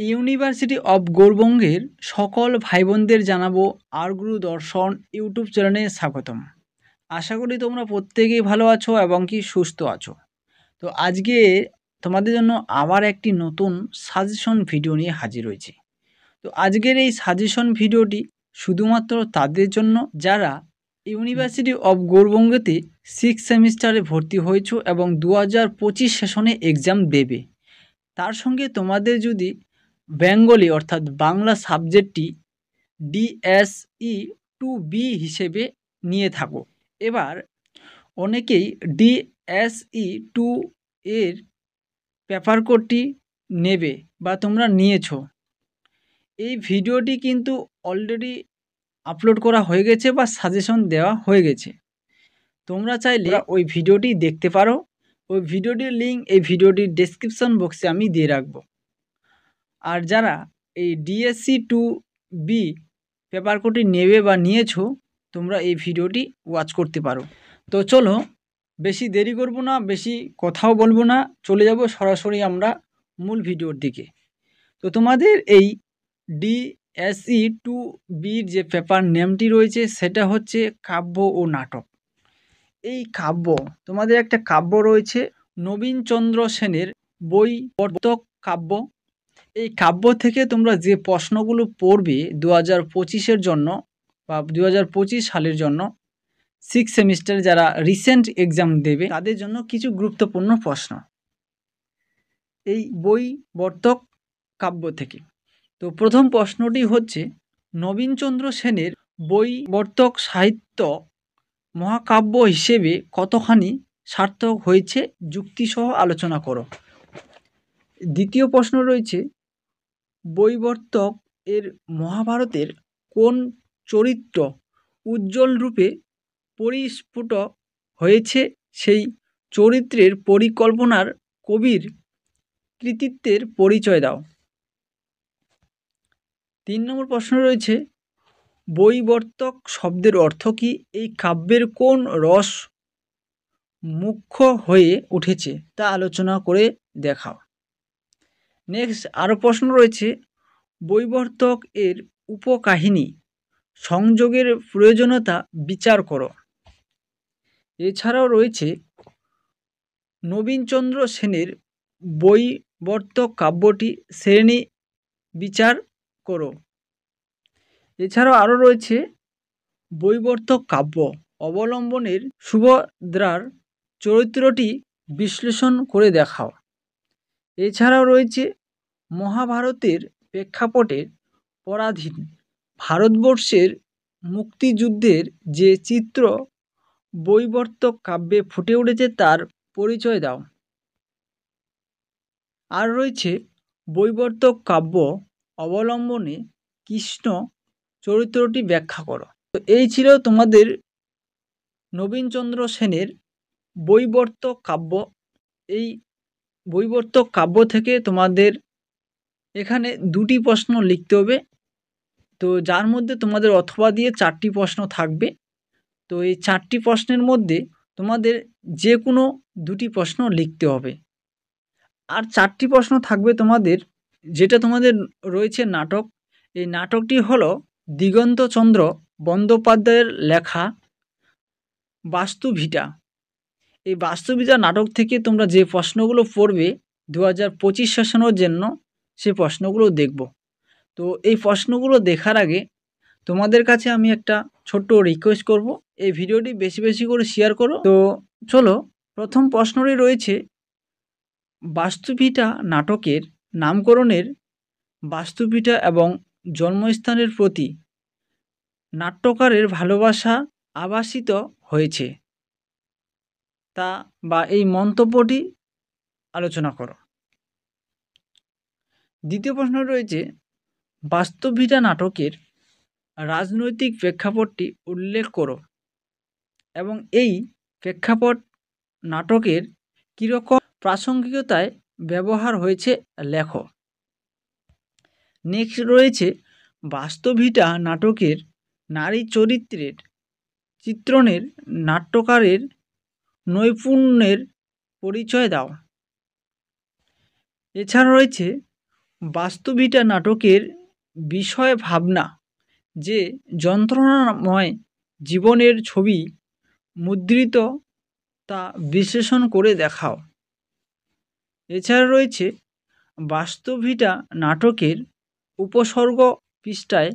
University of গৌড়বঙ্গের সকল ভাই বোনদের জানাবো আর গুরু দর্শন ইউটিউব চ্যানেলে স্বাগতম। আশা করি তোমরা প্রত্যেকেই ভালো আছো এবং কি সুস্থ আছো। তো আজকে তোমাদের জন্য আবার একটি নতুন সাজেশন ভিডিও নিয়ে হাজির হয়েছি। তো আজকের এই সাজেশন ভিডিওটি শুধুমাত্র তাদের জন্য যারা ইউনিভার্সিটি অব গৌড়বঙ্গতে 6 সেমিস্টারে ভর্তি হয়েছো এবং 2025 সেশনে এক্সাম দেবে। তার সঙ্গে তোমাদের যদি বেঙ্গলি অর্থাৎ বাংলা সাবজেক্টটি DSE 2B হিসেবে নিয়ে থাকো। এবার অনেকেই DSE 2 এর পেপার কোডটি নেবে বা তোমরা নিয়েছো। এই ভিডিওটি কিন্তু অলরেডি আপলোড করা হয়ে গেছে বা সাজেশন দেওয়া হয়ে গেছে। তোমরা চাইলে ওই ভিডিওটি দেখতে পারো। ওই ভিডিওটির লিঙ্ক এই ভিডিওটির ডেসক্রিপশন বক্সে আমি দিয়ে রাখবো। আর যারা এই DSE 2B পেপার কোডটি নেবে বা নিয়েছো, তোমরা এই ভিডিওটি ওয়াচ করতে পারো। তো চলো বেশি দেরি করব না, বেশি কথাও বলবো না, চলে যাব সরাসরি আমরা মূল ভিডিওর দিকে। তো তোমাদের এই DSE 2Bর যে পেপার নেমটি রয়েছে সেটা হচ্ছে কাব্য ও নাটক। এই কাব্য তোমাদের একটা কাব্য রয়েছে নবীনচন্দ্র সেনের বৈবর্তক কাব্য। এই কাব্য থেকে তোমরা যে প্রশ্নগুলো পড়বে 2025-এর জন্য বা 2025 সালের জন্য 6 সেমিস্টার যারা রিসেন্ট এক্সাম দেবে তাদের জন্য কিছু গুরুত্বপূর্ণ প্রশ্ন এই বৈবর্তক কাব্য থেকে। তো প্রথম প্রশ্নটি হচ্ছে নবীনচন্দ্র সেনের বৈবর্তক সাহিত্য মহাকাব্য হিসেবে কতখানি সার্থক হয়েছে যুক্তিসহ আলোচনা করো। দ্বিতীয় প্রশ্ন রয়েছে বৈবর্তক এর মহাভারতের কোন চরিত্র উজ্জ্বল রূপে পরিস্ফুট হয়েছে সেই চরিত্রের পরিকল্পনার কবির কৃতিত্বের পরিচয় দাও। 3 নম্বর প্রশ্ন রয়েছে বৈবর্তক শব্দের অর্থ কি, এই কাব্যের কোন রস মুখ্য হয়ে উঠেছে তা আলোচনা করে দেখাও। নেক্সট আরও প্রশ্ন রয়েছে বৈবর্তক এর উপকাহিনী সংযোগের প্রয়োজনীয়তা বিচার করো। এছাড়াও রয়েছে নবীনচন্দ্র সেনের বৈবর্তক কাব্যটি শ্রেণী বিচার করো। এছাড়াও আরও রয়েছে বৈবর্তক কাব্য অবলম্বনের সুভদ্রার চরিত্রটি বিশ্লেষণ করে দেখাও। এছাড়াও রয়েছে মহাভারতের প্রেক্ষাপটে পরাধীন ভারতবর্ষের মুক্তিযুদ্ধের যে চিত্র বৈবর্তক কাব্যে ফুটে উঠেছে তার পরিচয় দাও। আর রয়েছে বৈবর্তক কাব্য অবলম্বনে কৃষ্ণ চরিত্রটি ব্যাখ্যা করো। তো এই ছিল তোমাদের নবীনচন্দ্র সেনের বৈবর্তক কাব্য। এই বৈবর্তক কাব্য থেকে তোমাদের এখানে 2টি প্রশ্ন লিখতে হবে। তো যার মধ্যে তোমাদের অথবা দিয়ে 4টি প্রশ্ন থাকবে। তো এই 4টি প্রশ্নের মধ্যে তোমাদের যে কোনো 2টি প্রশ্ন লিখতে হবে। আর 4টি প্রশ্ন থাকবে তোমাদের যেটা তোমাদের রয়েছে নাটক। এই নাটকটি হলো দিগন্তচন্দ্র বন্দ্যোপাধ্যায়ের লেখা বাস্তুভিটা। এই বাস্তুভিটা নাটক থেকে তোমরা যে প্রশ্নগুলো পড়বে 2025 সেশনের জন্য সেই প্রশ্নগুলো দেখব। তো এই প্রশ্নগুলো দেখার আগে তোমাদের কাছে আমি একটা ছোট্ট রিকোয়েস্ট করব, এই ভিডিওটি বেশি বেশি করে শেয়ার করো। তো চলো প্রথম প্রশ্নটি রয়েছে বাস্তুভিটা নাটকের নামকরণের বাস্তুভিটা এবং জন্মস্থানের প্রতি নাট্যকারের ভালোবাসা আভাসিত হয়েছে তা বা এই মন্তব্যটি আলোচনা করো। দ্বিতীয় প্রশ্ন রয়েছে বাস্তুভিটা নাটকের রাজনৈতিক প্রেক্ষাপটটি উল্লেখ করো এবং এই প্রেক্ষাপট নাটকের কীরকম প্রাসঙ্গিকতায় ব্যবহার হয়েছে লেখো। নেক্সট রয়েছে বাস্তুভিটা নাটকের নারী চরিত্রের চিত্রণের নাট্যকারের নৈপুণ্যের পরিচয় দাও। এছাড়া রয়েছে বাস্তবিটা নাটকের বিষয় ভাবনা, যে যন্ত্রণাময় জীবনের ছবি মুদ্রিত তা বিশ্লেষণ করে দেখাও। এছাড়া রয়েছে বাস্তবিটা নাটকের উপসর্গ পৃষ্ঠায়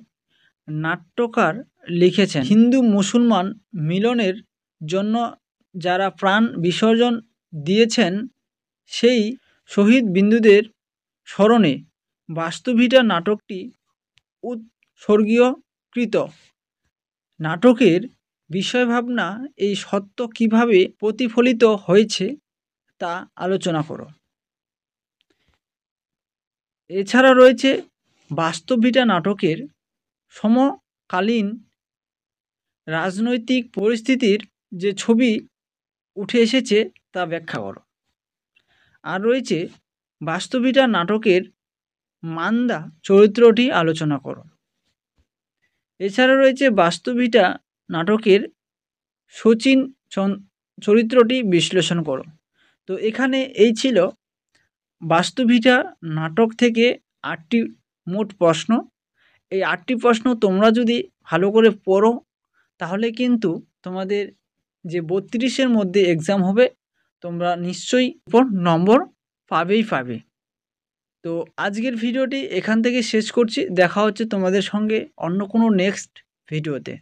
নাট্যকার লিখেছেন হিন্দু মুসলমান মিলনের জন্য যারা প্রাণ বিসর্জন দিয়েছেন সেই শহীদ বিন্দুদের স্মরণে বাস্তবিটা নাটকটি উৎসর্গীকৃত। নাটকের বিষয়ভাবনা এই সত্য কিভাবে প্রতিফলিত হয়েছে তা আলোচনা করো। এছাড়া রয়েছে বাস্তবিটা নাটকের সমকালীন রাজনৈতিক পরিস্থিতির যে ছবি উঠে এসেছে তা ব্যাখ্যা করো। আর রয়েছে বাস্তবিটা নাটকের মান্দা চরিত্রটি আলোচনা করো। এছাড়া রয়েছে বাস্তবিটা নাটকের শচীন চরিত্রটি বিশ্লেষণ করো। তো এখানে এই ছিল বাস্তবিটা নাটক থেকে 8টি মোট প্রশ্ন। এই 8টি প্রশ্ন তোমরা যদি ভালো করে পড়ো তাহলে কিন্তু তোমাদের যে 32-এর মধ্যে এক্সাম হবে তোমরা নিশ্চয়ই নম্বর পাবে। তো আজকের ভিডিওটি এখান থেকে শেষ করছি। দেখা হচ্ছে তোমাদের সঙ্গে অন্য কোনো নেক্সট ভিডিওতে।